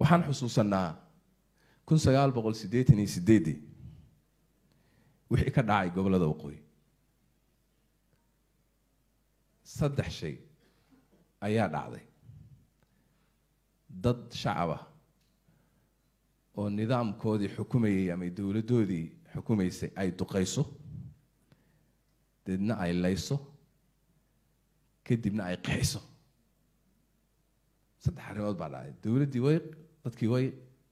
waxaan xusuusanaa 1988 wixii ka dhacay gobolada waqooyi saddex shay ayaa dhacday dad shacab ah oo nidaamkoodii xukumayay ama dawladoodii xukumaysay ay duqayso dadna ay layso kadibna ay qaxiso saddex arrimood baa dhacay dawladdii dadkii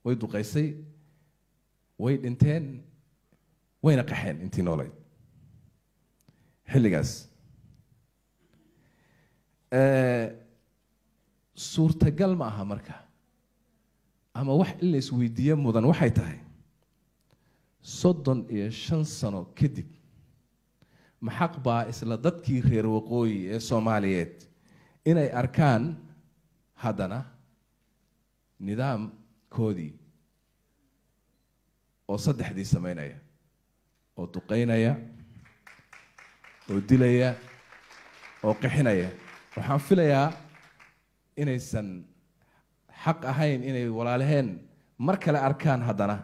way duqaysay way dhinteen wayna qaxeen intii noolayd xilligaas suurtagal ma aha marka ama wax in la isweydiiyo mudan waxay tahay 35 sano kadib ma xaq baa isla dadkii reer waqooyi ee Soomaaliyeed inay arkaan haddana nidaamkoodii oo saddexdii sameynaya oo duqeynaya oo dilaya oo qixinaya waxaan filayaa inaysan xaq ahayn inay walaalaheen mar kale arkaan haddana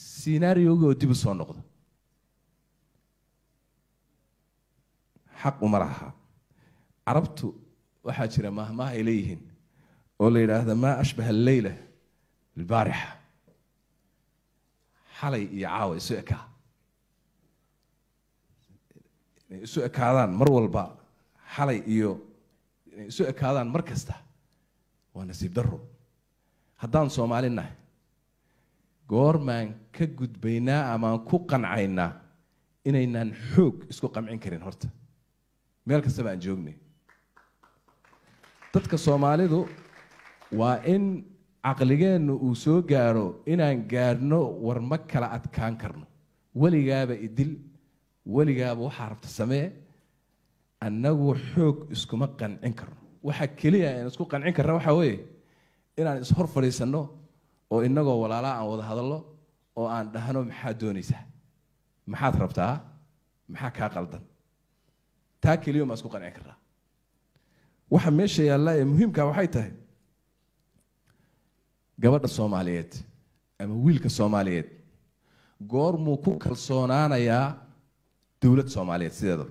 scenario-ga oo dib u soo noqdo xaq uma laha carabtu waxaa jira mahmaha ay leeyihiin oo la yidhaahda maa ashbaha alleyla bilbaarixa xalay iyo caawa isu ekaa inay isu ekaadaan mar walba xalay iyo inay isu ekaadaan mar kasta waa nasiib darro haddaan Soomaali nahay goormaan ka gudbaynaa amaan ku qancaynaa inaynaan xoog isku qamcin karin horta meel kasta baan joognay dadka Soomaalidu waa in caqligeennu uu soo gaaro inaan gaarno war ma kala adkaan karno weligaaba idil weligaaba waxa rabta samee annagu xoog iskuma qancin karno waxa kaliya aan isku qancin karno waxa weeye inaan is hor fadhiisano oo inagoo walaalaa aan wada hadallo oo aan dhahno maxaa doonaysaa maxaad rabtaa maxaa ka qaldan taa kaliya ma isku qancin karnaa waxa meesha yaalla ee muhiimka waxay tahay gabadha Soomaaliyeed ama wiilka Soomaaliyeed goormuu ku kalsoonaanayaa dawlad Soomaaliyeed sideeda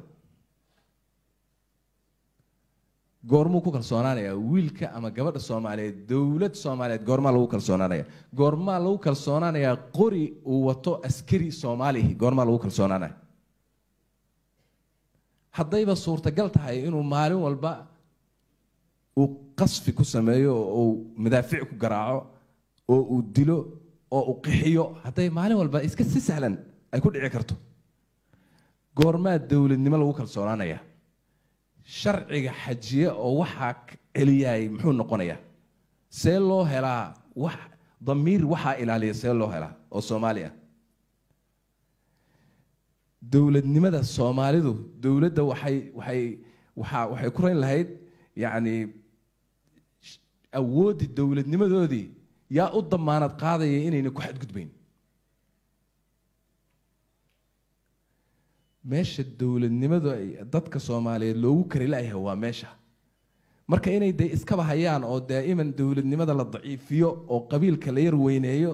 goormuu ku kalsoonaanayaa wiilka ama gabadha Soomaaliyeed dawlad Soomaaliyeed goormaa lagu kalsoonaanayaa goormaa lagu kalsoonaanayaa qori uu wato askari Soomaali goormaa lagu kalsoonaanayaa haddayba suurtagal tahay inuu maalin walba uu qasfi ku sameeyo oo madaafiic ku garaaco oo uu dilo oo uu qixiyo hadday maalin walba iska si sahlan ay ku dhici karto goormaa dawladnimo lagu kalsoonaanaya sharciga xajiye oo waxa celiyay muxuu noqonayaa see loo helaa wax damiir waxa ilaaliya see loo helaa oo Soomaaliya dawladnimada Soomaalidu dawladda waxay ku rayn lahayd yani awoodi dawladnimadoodii yaa u damaanad qaadaya inayna ku xadgudbayn meesha dawladnimadu ay dadka Soomaaliyeed loogu kari laayahay waa meesha marka inay day iska bahayaan oo daa'iman dawladnimada la daciifiyo oo qabiilka la yar weyneeyo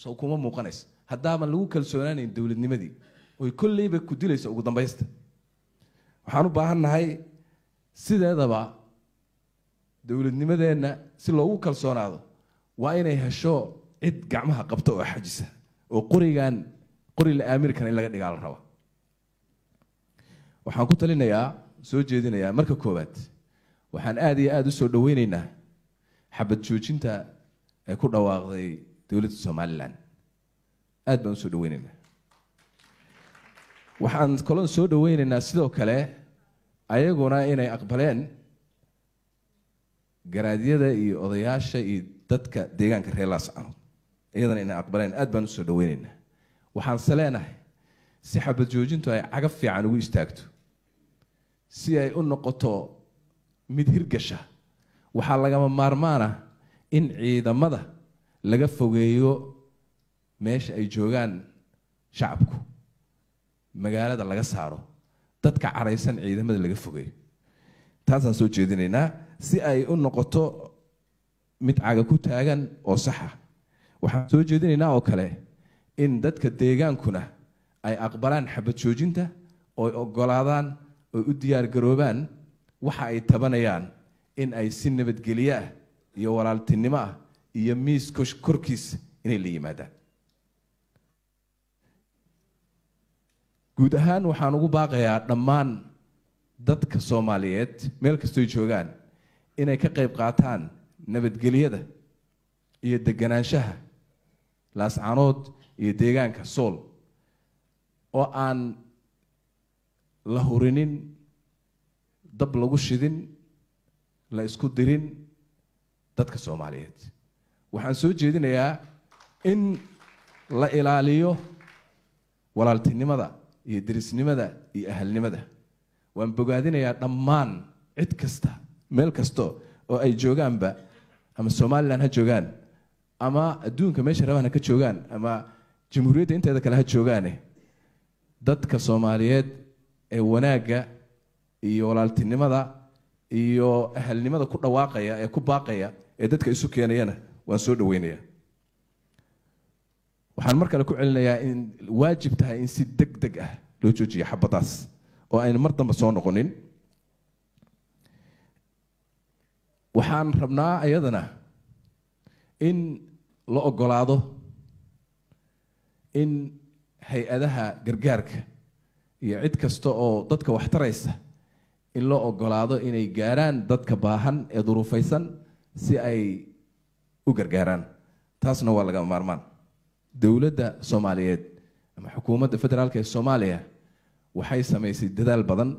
soo kuma muuqanays haddaba lagu kalsoonaanayn dawladnimadii oo kulliba ku dilayso ugu dambaysta waxaan u baahannahay sideedaba dawladnimadeena si loogu kalsoonaado waa inay hesho cid gacmaha qabto oo xajisa oo qori la Ameerikan in laga dhigaal rabo waxaan ku talinayaa soo jeedinayaa marka koobaad waxaan aad iyo aad u soo dhaweynaynaa xabad joojinta ay ku dhawaaqday dawladda Soomaaliland aad baan u soo dhaweynaynaa waxaan kaloo soo dhaweynaynaa sidoo kale ayaguna inay aqbaleen garaadyada iyo odayaasha iyo dadka deegaanka reer Laascaanood iyadana inay aqbaleen aad baan u soo dhaweynaynaa waxaan saleenahay si xabad joojintu ay cagaf fiican ugu istaagto si ay u noqoto mid hirgasha waxaa lagama maarmaana in ciidamada laga fogeeyo meesha ay joogaan shacabku magaalada laga saaro dadka caraysan ciidamada laga fogeeyo taasaan soo jeedinaynaa si ay u noqoto mid caga ku taagan oo sax ah waxaan soo jeedinaynaa oo kale in dadka deegaankuna ay aqbalaan xabad joojinta oo ogolaadaan oo u diyaar garoobaan waxa ay tabanayaan in ay si nabadgelyo ah iyo walaaltinimo ah iyo miis korkiis inay la yimaadaan guud ahaan waxaan ugu baaqayaa dhammaan dadka Soomaaliyeed meel kasta ay joogaan inay ka qayb qaataan nabadgelyada iyo deganaanshaha laascaanood iyo deegaanka Sool oo aan la hurinin dab lagu shidin la isku dirin dadka Soomaaliyeed waxaan soo jeedinayaa in la ilaaliyo walaaltinimada iyo dirisnimada iyo ahalnimada waan bogaadinayaa dhammaan cid kasta meel kasta oo ay joogaanba ama Soomaaliland ha joogaan ama adduunka meesha rabaan ka joogaan ama jamhuuriyadda inteeda kale ha joogaan dadka Soomaaliyeed ee wanaaga iyo walaaltinimada iyo ahalnimada ku dhawaaqaya ee ku baaqaya ee dadka isu keenayana waan soo dhaweynayaa waxaan mar kale ku celinayaa in waajib tahay in si degdeg ah loo joojiyo xabadaas oo ayna mar dambe soo noqonin waxaan rabnaa ayadana in la ogolaado in hay-adaha gargaarka iyo cid kasta oo dadka wax taraysa in loo ogolaado inay gaaraan dadka baahan ee duruufaysan si ay u gargaaraan taasna waa laga maarmaan dawladda Soomaaliyeed ama xukuumadda federaalka ee Soomaaliya waxay sameysay dadaal badan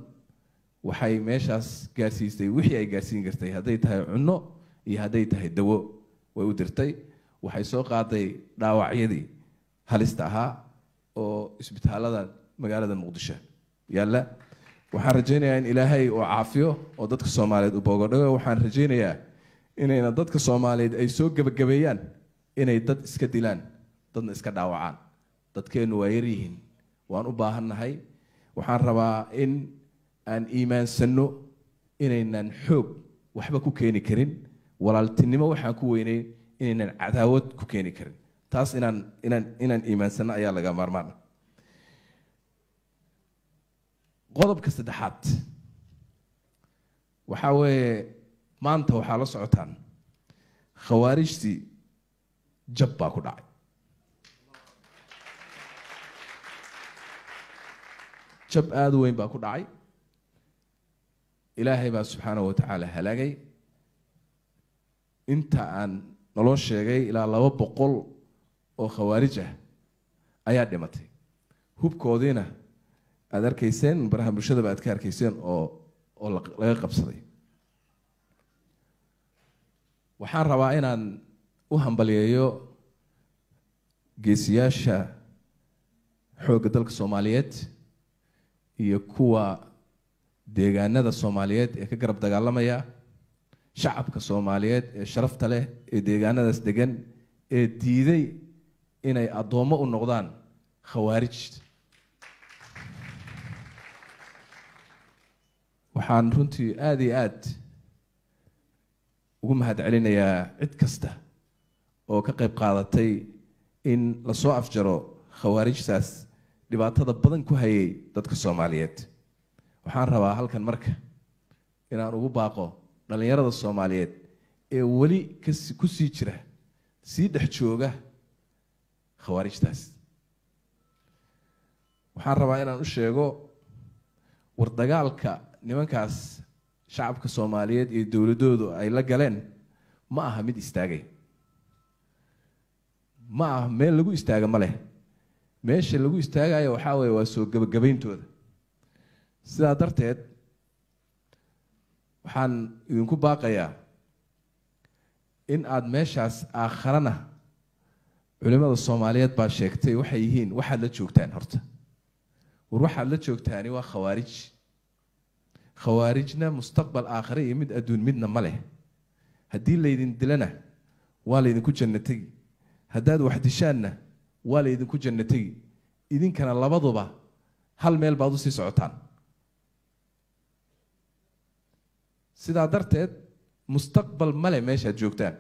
waxay meeshaas gaarsiisay wixii ay gaarsiin kartay haday tahay cunno iyo haday tahay dawo way u dirtay waxay soo qaaday dhaawacyadii halista ahaa oo isbitaalada magaalada Muqdisho yalla waxaan rajaynayaa in Ilaahay uu caafiyo oo dadka Soomaaliyeed u boogadhayo waxaan rajaynayaa inayna dadka Soomaaliyeed ay soo gabagabeeyaan inay dad iska dilaan dadna iska dhaawacaan dadkeenu waa yar yihiin waan u baahannahay waxaan rabaa in aan iimaansano inaynan xoog waxba ku keeni karin walaaltinimo waxaan ku weynay inaynan cadaawad ku keeni karin taas inaan iimaansano ayaa laga maarmaan qodobka saddexaad waxa weeye maanta waxaa la socotaan khawaarijtii jab baa ku dhacay jab aad u weyn baa ku dhacay ilaahay baa subxaanahu wa tacaala halaagay inta aan naloo sheegay ilaa 200 oo khawaarij ah ayaa dhimatay hubkoodiina aad arkayseen baraha bulshada aad ka arkayseen oo laga qabsaday waxaan rabaa inaan u hambaliyeeyo geesiyaasha xoogga dalka Soomaaliyeed iyo kuwa deegaanada Soomaaliyeed ee ka garab dagaalamaya shacabka Soomaaliyeed ee sharafta leh ee deegaanadaas degan ee diiday inay adoomo u noqdaan khawaarij waxaan runtii aad iyo aad ugu mahadcelinayaa cid kasta oo ka qayb qaadatay in la soo afjaro khawaarijtaas dhibaatada badan ku hayay dadka Soomaaliyeed waxaan rabaa halkan marka inaan ugu baaqo dhalinyarada Soomaaliyeed ee wali ku sii jira sii dhex jooga khawaarijtaas waxaan rabaa inaan u sheego war dagaalka nimankaas shacabka Soomaaliyeed iyo dawladoodu ay la galeen ma aha mid istaagay ma aha meel lagu istaaga ma leh meesha lagu istaagayo waxa weeye waa soo gabagabeyntooda sidaa darteed waxaan idinku baaqayaa in aad meeshaas aakharana culimada Soomaaliyeed baa sheegtay waxay yihiin waxaad la joogtaan horta war waxaad la joogtaani waa khawaarij khawaarijna mustaqbal aakhire iyo mid adduun midna ma leh haddii laydin dilana waa laydinku jannatay haddaad wax dishaanna waa laydinku jannatay idinkana labaduba hal meel baad u sii socotaan sidaa darteed mustaqbal male meeshaad joogtaan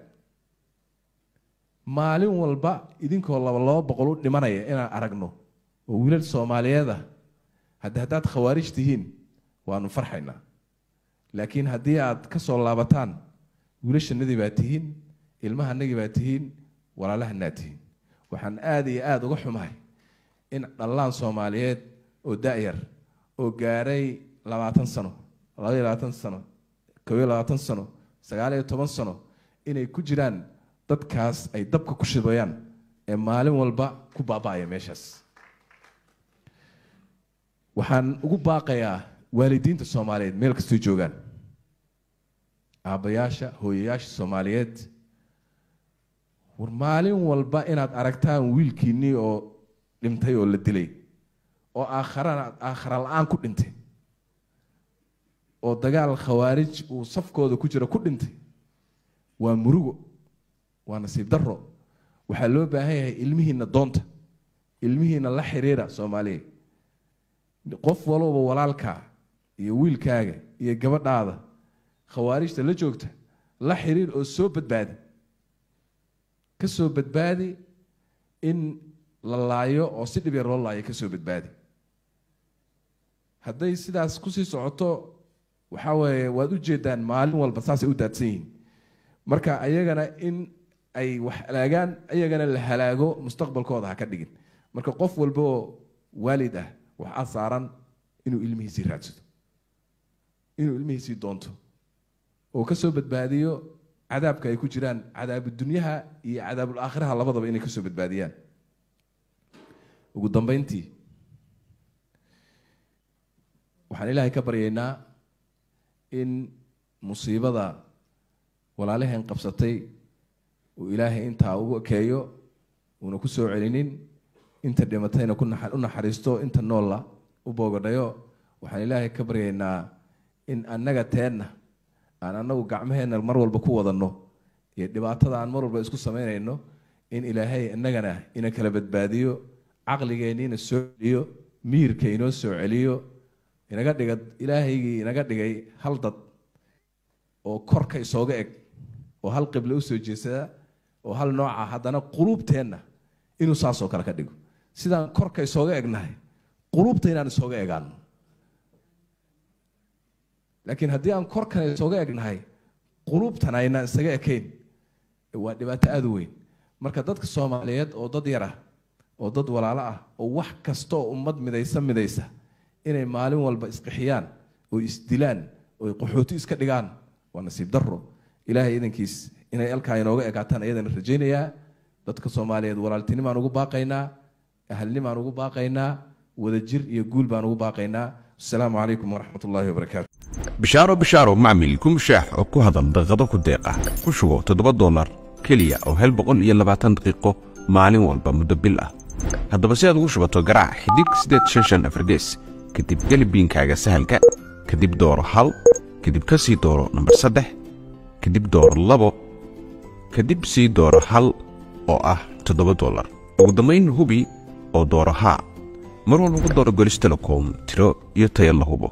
maalin walba idinkoo laba boqol u dhimanaya inaan aragno oo wiilal Soomaaliyeed haddaad khawaarij tihiin waanu farxaynaa laakiin haddii aad ka soo laabataan wiilashanadii baa tihiin ilmahanagii baa tihiin walaalahana tihiin waxaan aad iyo aad uga xumahay in dhallaan Soomaaliyeed oo daayar oo gaaray 20 sano 22 sano 22 sano 19 sano inay ku jiraan dadkaas ay dabka ku shidayaan ee maalin walba ku baabaaya meeshaas waxaan ugu baaqayaa waalidiinta Soomaaliyeed meel kasta joogaan aabayaasha hooyayaasha Soomaaliyeed war maalin walba inaad aragtaan wiilkiinii oo dhintay oo la dilay oo aakhara la'aan ku dhintay oo dagaal khawaarij uu safkooda ku jira ku dhintay waa murugo waa nasiib darro waxa loo baahan yahay ilmihiina doonta ilmihiina la xiriira Soomaaliyeed qof walba walaalka iyo wiilkaaga iyo gabadhaada khawaarijta la joogta la xiriir oo soo badbaadi ka soo badbaadi in la laayo oo si dhib yar loo laayo ka soo badbaadi hadday sidaas ku sii socoto waxa weeye waad u jeedaan maalin walba saasay u daadsan yihiin marka ayagana in ay wax alaagaan ayagana la halaago mustaqbalkooda ha ka dhigin marka qof walba oo waalid ah waxa saaran inuu ilmihiisa raadsado inuu ilmihiisa doonto oo ka soo badbaadiyo cadaabka ay ku jiraan cadaab dunyaha iyo cadaab aakhiraha labadaba inay ka soo badbaadiyaan ugu dambeyntii waxaan Ilaahay ka baryaynaa in musiibada walaalaheen qabsatay oo Ilaahay inta ugu keeyo una ku soo celinin inta dhimatayna ku naxariisto inta noola u boogadhayo waxaan Ilaahay ka baryaynaa in annaga teena aan anagu gacmaheena mar walba ku wadano iyo dhibaatada aan mar walba isku sameynayno in Ilaahay annagana ina kala badbaadiyo aqligeena soo celiyo miirkeena soo celiyo inaga dhigay Ilaahaygi inaga dhigay hal dad oo korka isooga eg oo hal qibla u soo jeesada oo hal nooca hadana qulubteena inuu saasoo kala ka dhigo sidaan korka isooga egnahay qulubteena isooga egaan laakiin haddii aan korka isooga egnahay qulubtana ayna isaga ekeyn waa dhibaato aad u weyn marka dadka Soomaaliyeed oo dad yar ah oo dad walaalo ah oo wax kasto ummad midaysa inay maalin walba isqixiyaan oo isdilaan oo qaxooti iska dhigaan waa nasiib darro Ilaahay idankiis inay alkaa inooga egaataan ayadana rajaynayaa dadka Soomaaliyeed walaaltinimo aan ugu baaqaynaa ahalnimo aan ugu baaqaynaa wadajir iyo guul baan ugu baaqaynaa assalaamu calaykum waraxmatullaahi wabarakaatu bishaaro macmiil kum shaax oo ku hadal daqiiqado ku deeqa ku shubo $7 kaliya oo 120 daqiiqo maalin walba muddo bil ah haddaba si aad ugu shubato garaac xidig 855 kadib galbiinkaaga sahalka kadib dooro hal kadib ka sii dooro number 3 kadib dooro 2 kadib sii dooro hal oo ah $7 ugu dambeyn hubi oo dooro ha mar walba ku dooro Golis Telecom tiro iyo tayo la hubo